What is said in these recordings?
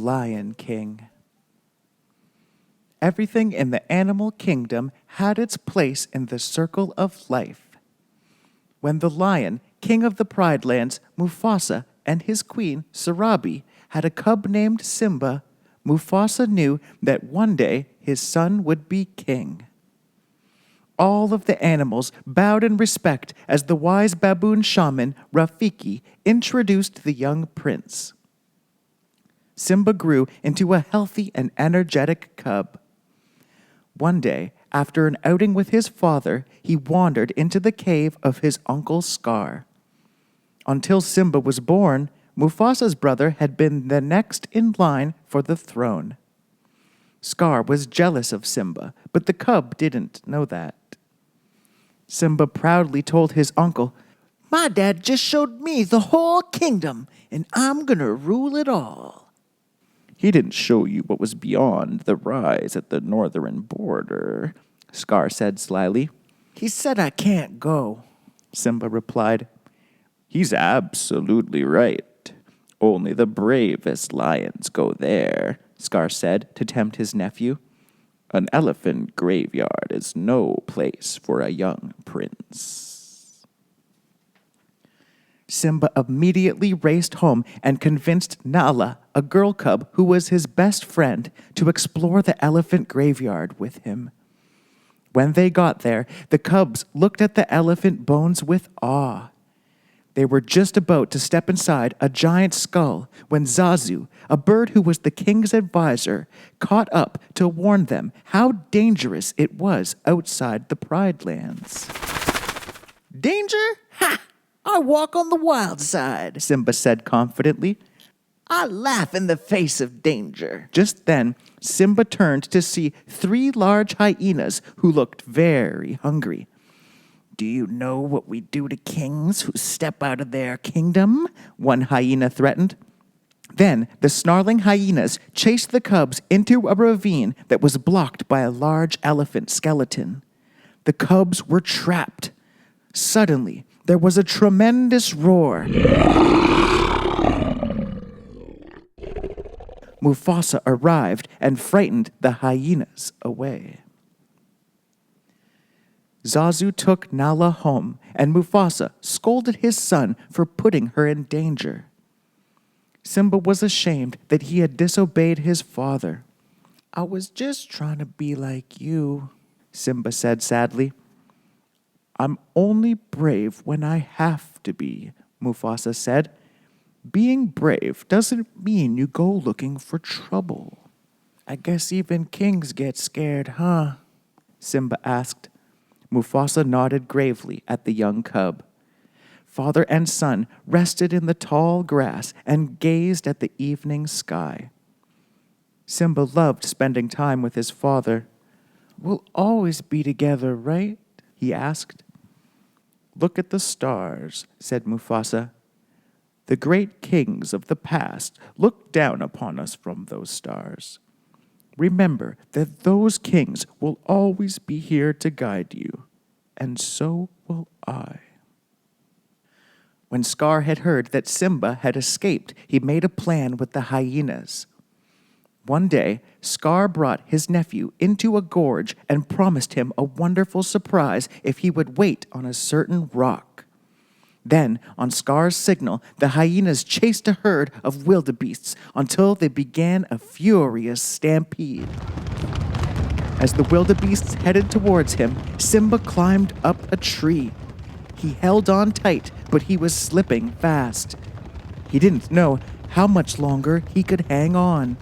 Lion King. Everything in the animal kingdom had its place in the circle of life. When the lion, king of the Pride Lands, Mufasa, and his queen, Sarabi, had a cub named Simba, Mufasa knew that one day his son would be king. All of the animals bowed in respect as the wise baboon shaman, Rafiki, introduced the young prince. Simba grew into a healthy and energetic cub. One day, after an outing with his father, he wandered into the cave of his uncle Scar. Until Simba was born, Mufasa's brother had been the next in line for the throne. Scar was jealous of Simba, but the cub didn't know that. Simba proudly told his uncle, "My dad just showed me the whole kingdom, and I'm gonna rule it all." "He didn't show you what was beyond the rise at the northern border," Scar said slyly. "He said I can't go," Simba replied. "He's absolutely right. Only the bravest lions go there," Scar said to tempt his nephew. "An elephant graveyard is no place for a young prince." Simba immediately raced home and convinced Nala, a girl cub who was his best friend, to explore the elephant graveyard with him. When they got there, the cubs looked at the elephant bones with awe. They were just about to step inside a giant skull when Zazu, a bird who was the king's advisor, caught up to warn them how dangerous it was outside the Pride Lands. "Danger? Ha! I walk on the wild side," Simba said confidently. "I laugh in the face of danger." Just then, Simba turned to see 3 large hyenas who looked very hungry. "Do you know what we do to kings who step out of their kingdom?" one hyena threatened. Then the snarling hyenas chased the cubs into a ravine that was blocked by a large elephant skeleton. The cubs were trapped. Suddenly, there was a tremendous roar. Mufasa arrived and frightened the hyenas away. Zazu took Nala home, and Mufasa scolded his son for putting her in danger. Simba was ashamed that he had disobeyed his father. "I was just trying to be like you," Simba said sadly. "I'm only brave when I have to be," Mufasa said. "Being brave doesn't mean you go looking for trouble." "I guess even kings get scared, huh?" Simba asked. Mufasa nodded gravely at the young cub. Father and son rested in the tall grass and gazed at the evening sky. Simba loved spending time with his father. "We'll always be together, right?" he asked. "Look at the stars," said Mufasa. "The great kings of the past looked down upon us from those stars. Remember that those kings will always be here to guide you, and so will I." When Scar had heard that Simba had escaped, he made a plan with the hyenas. One day, Scar brought his nephew into a gorge and promised him a wonderful surprise if he would wait on a certain rock. Then, on Scar's signal, the hyenas chased a herd of wildebeests until they began a furious stampede. As the wildebeests headed towards him, Simba climbed up a tree. He held on tight, but he was slipping fast. He didn't know how much longer he could hang on.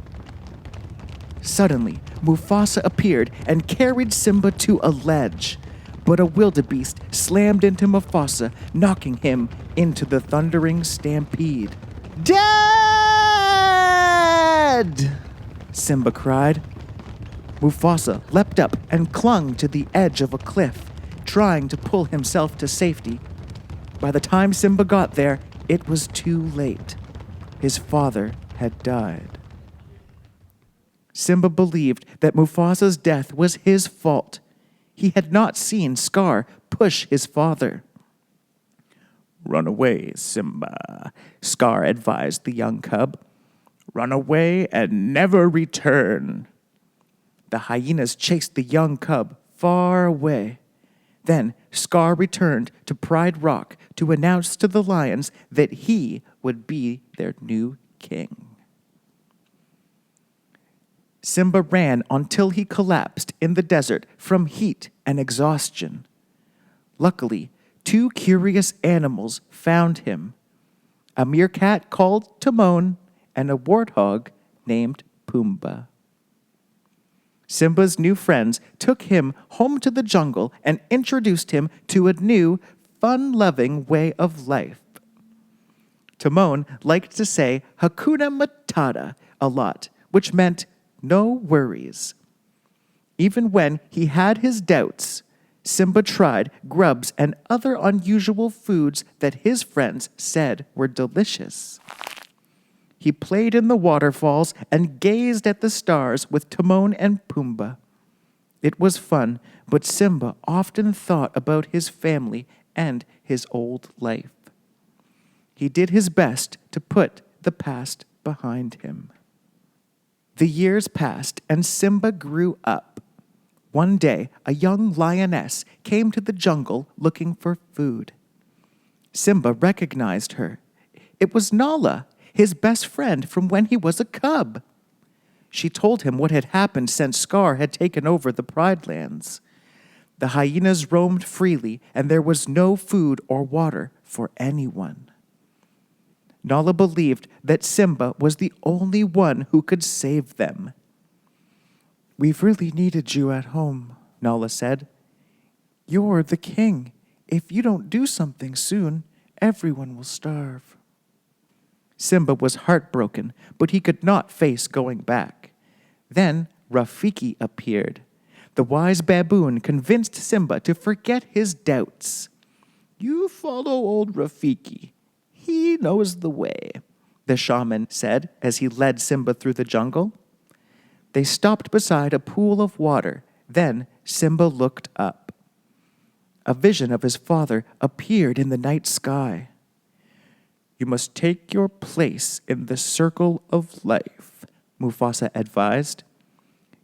Suddenly, Mufasa appeared and carried Simba to a ledge. But a wildebeest slammed into Mufasa, knocking him into the thundering stampede. "Dad!" Simba cried. Mufasa leapt up and clung to the edge of a cliff, trying to pull himself to safety. By the time Simba got there, it was too late. His father had died. Simba believed that Mufasa's death was his fault. He had not seen Scar push his father. "Run away, Simba," Scar advised the young cub. Run away and never return." The hyenas chased the young cub far away. Then Scar returned to Pride Rock to announce to the lions that he would be their new king. Simba ran until he collapsed in the desert from heat and exhaustion. Luckily, 2 curious animals found him: a meerkat called Timon and a warthog named Pumbaa. Simba's new friends took him home to the jungle and introduced him to a new, fun-loving way of life. Timon liked to say Hakuna Matata a lot, which meant no worries. Even when he had his doubts, Simba tried grubs and other unusual foods that his friends said were delicious. He played in the waterfalls and gazed at the stars with Timon and Pumbaa. It was fun, but Simba often thought about his family and his old life. He did his best to put the past behind him. The years passed and Simba grew up. One day, a young lioness came to the jungle looking for food. Simba recognized her. It was Nala, his best friend from when he was a cub. She told him what had happened since Scar had taken over the Pride Lands. The hyenas roamed freely, and there was no food or water for anyone. Nala believed that Simba was the only one who could save them. "We've really needed you at home," Nala said. "You're the king. If you don't do something soon, everyone will starve." Simba was heartbroken, but he could not face going back. Then Rafiki appeared. The wise baboon convinced Simba to forget his doubts. "You follow old Rafiki. He knows the way," the shaman said as he led Simba through the jungle. They stopped beside a pool of water. Then Simba looked up. A vision of his father appeared in the night sky. "You must take your place in the circle of life," Mufasa advised.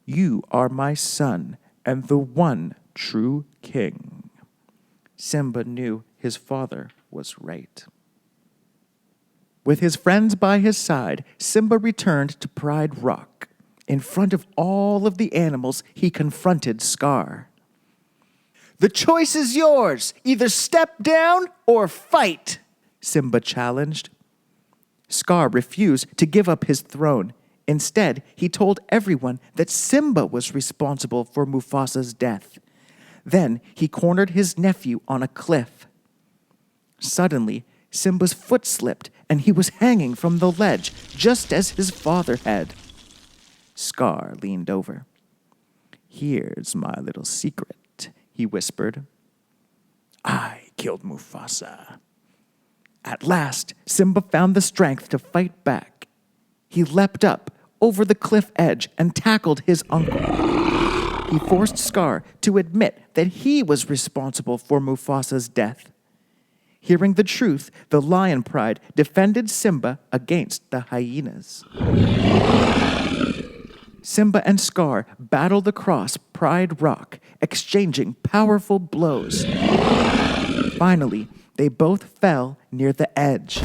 "You are my son and the one true king." Simba knew his father was right. With his friends by his side, Simba returned to Pride Rock. In front of all of the animals, he confronted Scar. "The choice is yours. Either step down or fight," Simba challenged. Scar refused to give up his throne. Instead, he told everyone that Simba was responsible for Mufasa's death. Then he cornered his nephew on a cliff. Suddenly, Simba's foot slipped and he was hanging from the ledge, just as his father had. Scar leaned over. "Here's my little secret," he whispered. "I killed Mufasa." At last, Simba found the strength to fight back. He leapt up over the cliff edge and tackled his uncle. He forced Scar to admit that he was responsible for Mufasa's death. Hearing the truth, the lion pride defended Simba against the hyenas. Simba and Scar battled across Pride Rock, exchanging powerful blows. Finally, they both fell near the edge.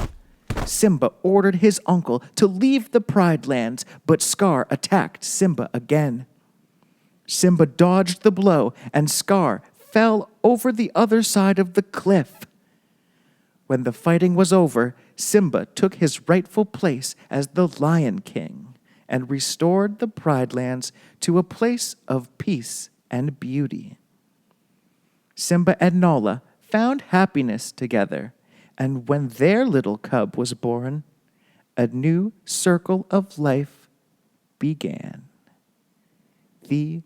Simba ordered his uncle to leave the Pride Lands, but Scar attacked Simba again. Simba dodged the blow, and Scar fell over the other side of the cliff. When the fighting was over, Simba took his rightful place as the Lion King and restored the Pride Lands to a place of peace and beauty. Simba and Nala found happiness together, and when their little cub was born, a new circle of life began. The